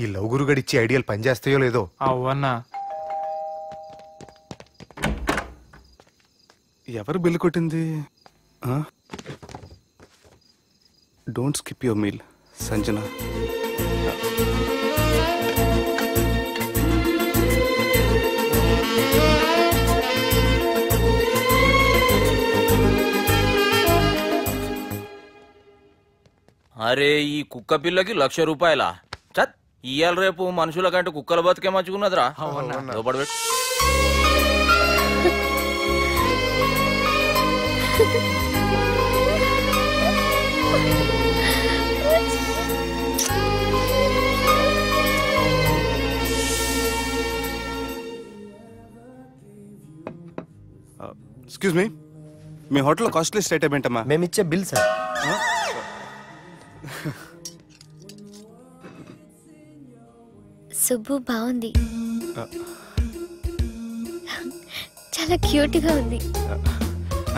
ఈ లవ్ గురు గడిచ్చే ఐడియాలు పనిచేస్తాయో లేదో. అవ్వన్నా ఎవరు బిల్లు కొట్టింది? Don't skip your meal Sanjana. అరే ఈ కుక్క పిల్లకి 1,00,000 రూపాయలా? చత్ ఇయ్యాల రేపు మనుషుల కంటే కుక్కల బతికే మంచుకున్నదిరా. లోపడబెట్టు. ఎక్స్క్యూజ్ మీ, మీ హోటల్లో కాస్ట్లీస్ట్ ఐటమ్ ఏంటమ్మా? మేమిచ్చే బిల్ సార్. సుబ్బు బాగుంది, చాలా క్యూట్ గా ఉంది.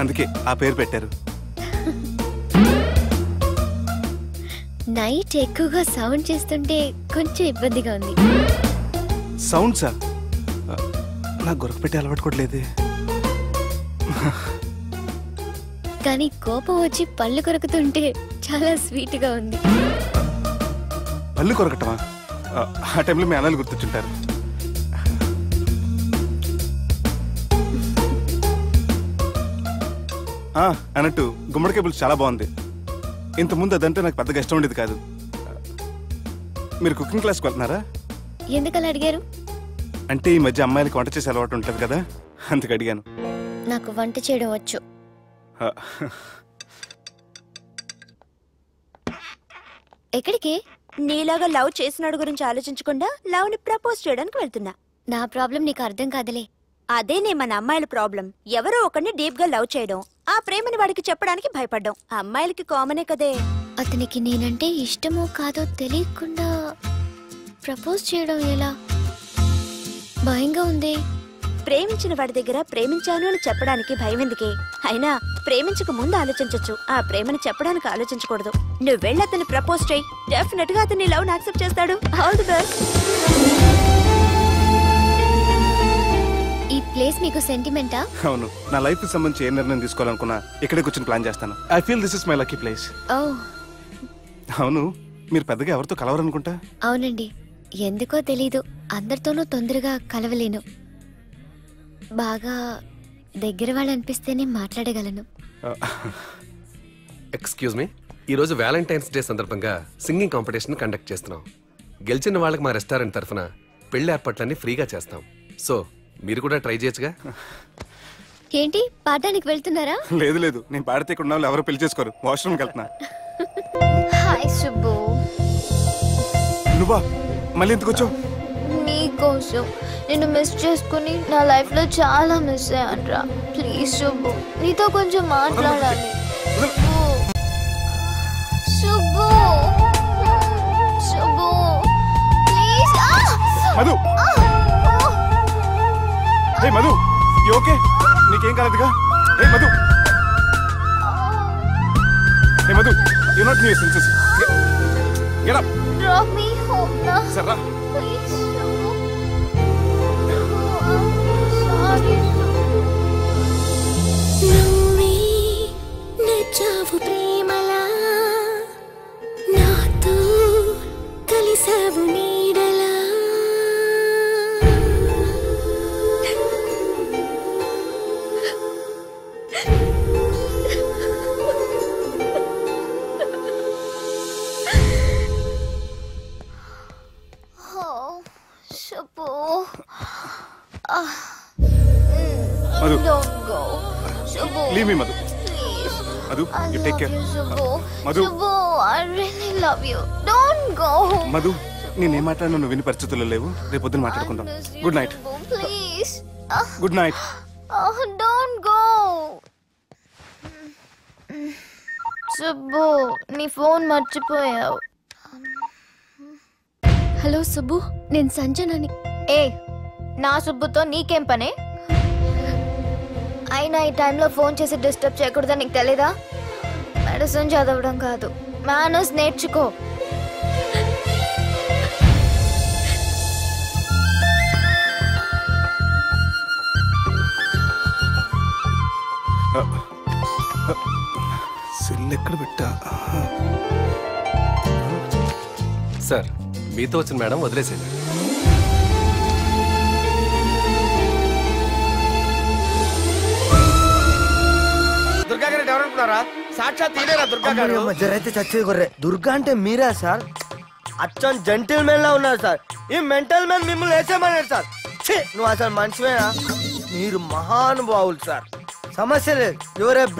అందుకే ఆ పేరు పెట్టారు. నైట్ ఎక్కువగా సౌండ్ చేస్తుంటే కొంచెం ఇబ్బందిగా ఉంది. సౌండ్సా? నాకు గొరక పెట్టి అలవాటు కూడా లేదే. కానీ కోపం వచ్చి పళ్ళు కొరుకుతుంటే చాలా స్వీట్ గా ఉంది. పళ్ళు కొరకటమా? ఆ టైంలో మీ అన్నలు గుర్తొచ్చుంటారు. అన్నట్టు గుమ్మడికాయ పులుసు చాలా బాగుంది. ఇంతకుముందు అదంటే నాకు పెద్దగా ఇష్టం ఉండేది కాదు. మీరు కుకింగ్ క్లాస్కి వెళ్తున్నారా? ఎందుకలా అడిగారు? అంటే ఈ మధ్య అమ్మాయిలకి వంట చేసే అలవాటు ఉంటుంది కదా, అందుకు అడిగాను. నాకు వంట చేయడం వచ్చు. ఎక్కడికి? నీలాగా లవ్ చేసినాడు గురించి ఆలోచించకుండా లవ్ ని ప్రపోజ్ చేయడానికి వెళ్తున్నా. నా ప్రాబ్లం నీకు అర్థం కాదులే. అదేనే మన అమ్మాయిల ప్రాబ్లం. ఎవరో ఒకరిని డీప్ గా లవ్ చేయడం, ఆ ప్రేమని వాడికి చెప్పడానికి భయపడ్డం అమ్మాయిలకి కామనే కదే. అతనికి నేనంటే ఇష్టమో కాదో తెలియకుండా ప్రపోజ్ చేయడం ఎలా? భయంగా ఉంది. ప్రేమించిన వాడి దగ్గర ప్రేమించాను అని చెప్పడానికి భయం ఎందుకే? అయినా ప్రేమించక ముందు ఆలోచించచ్చు, ఆ ప్రేమని చెప్పడానికి ఆలోచించకూడదు. నువ్వు వెళ్ళి అతన్ని ప్రపోజ్ చేయి, డెఫినెట్ గా అతన్ని లవ్ యాక్సెప్ట్ చేస్తాడు. All the best. ఈ ప్లేస్ మీకు సెంటిమెంటా? అవును, నా లైఫ్ కి సంబంధించి ఏ నిర్ణయం తీసుకోవాలనుకున్నా ఇక్కడే కూర్చొని ప్లాన్ చేస్తాను. I feel this is my lucky place. అవును, మీరు పెద్దగా ఎవరితో కలవరనుకుంటా? అవునండి, ఎందుకో తెలీదు, అందరితోనూ తొందరగా కలవలేను. బాగా దగ్గర వాళ్ళు అనిపిస్తేనే మాట్లాడగలను. ఎక్స్క్యూజ్ మీ, ఈరోజు వ్యాలంటైన్స్ డే సందర్భంగా సింగింగ్ కాంపిటీషన్ కండక్ట్ చేస్తున్నాం. గెలిచిన వాళ్ళకి మా రెస్టారెంట్ తరఫున పెళ్లి ఏర్పాట్లన్నీ ఫ్రీగా చేస్తాం. సో మీరు కూడా ట్రై చేయొచ్చుగా. ఏంటి పాడడానికి వెళ్తున్నారా? లేదు లేదు, నేను పాడితే ఇక్కడ ఉన్న వాళ్ళు ఎవరు పెళ్లి చేసుకోరు. వాష్రూమ్కి వెళ్తున్నా. హాయ్ సుబ్బు. నువ్వా? మళ్ళీ ఎందుకు వచ్చావు? నీకోసం. నిన్ను మిస్ చేసుకుని నా లైఫ్ లో చాలా మిస్ అయ్యానురా. ప్లీజ్ సుబ్బు, నీతో కొంచెం మాట్లాడాలి. Subbu Subbu please. Madhu, hey Madhu, you okay? నీకేం కాలేదుగా? Hey Madhu, hey Madhu, you not new senses. Get up. Drop me home నా. సర్రా. ప్లీజ్ సుబ్బు. సారీ. నువ్వే నచ్చావు ప్రేమలా, నాతో కలిసావు నీడలా. Madhu, don't go. Subbu, leave me, Madhu. please. Madhu, you take care. Subbu. Madhu. Subbu, I really love you. Don't go. Madhu, నేనేం మాట్లాడినా నువ్వు విని పరిస్థితుల్లో లేవు. రేపు పొద్దున మాట్లాడుకుందాం. Good night. Please. Good night. Don't go. Subbu, నీ ఫోన్ మర్చిపోయావు. హలో సుబ్బు, నేను సంజనని. ఏ, నా సుబ్బుతో నీకేం పనే? అయినా ఈ టైంలో ఫోన్ చేసి డిస్టర్బ్ చేయకూడదని నీకు తెలీదా? మెడిసిన్ చదవడం కాదు, మేనర్స్ నేర్చుకో. బిల్ ఎక్కడ పెట్టా? సార్ మీతో వచ్చిన మేడం వదిలేసేయండి. దుర్గా గారు ఎవరనుకున్నారా? సాక్షాత్ తీరేరా దుర్గా గారు. జరైతే చచ్చేది గొర్రె. దుర్గా అంటే మీరా సార్? అచ్చం జెంటిల్ మెన్ లా ఉన్నారు సార్. ఈ మెంటల్ మెన్ మిమ్మల్ని వేసేమన్నారు సార్. నువ్వు అసలు మనిషివేనా? మీరు మహానుభావులు సార్. సమస్య లేదు. ఎవరే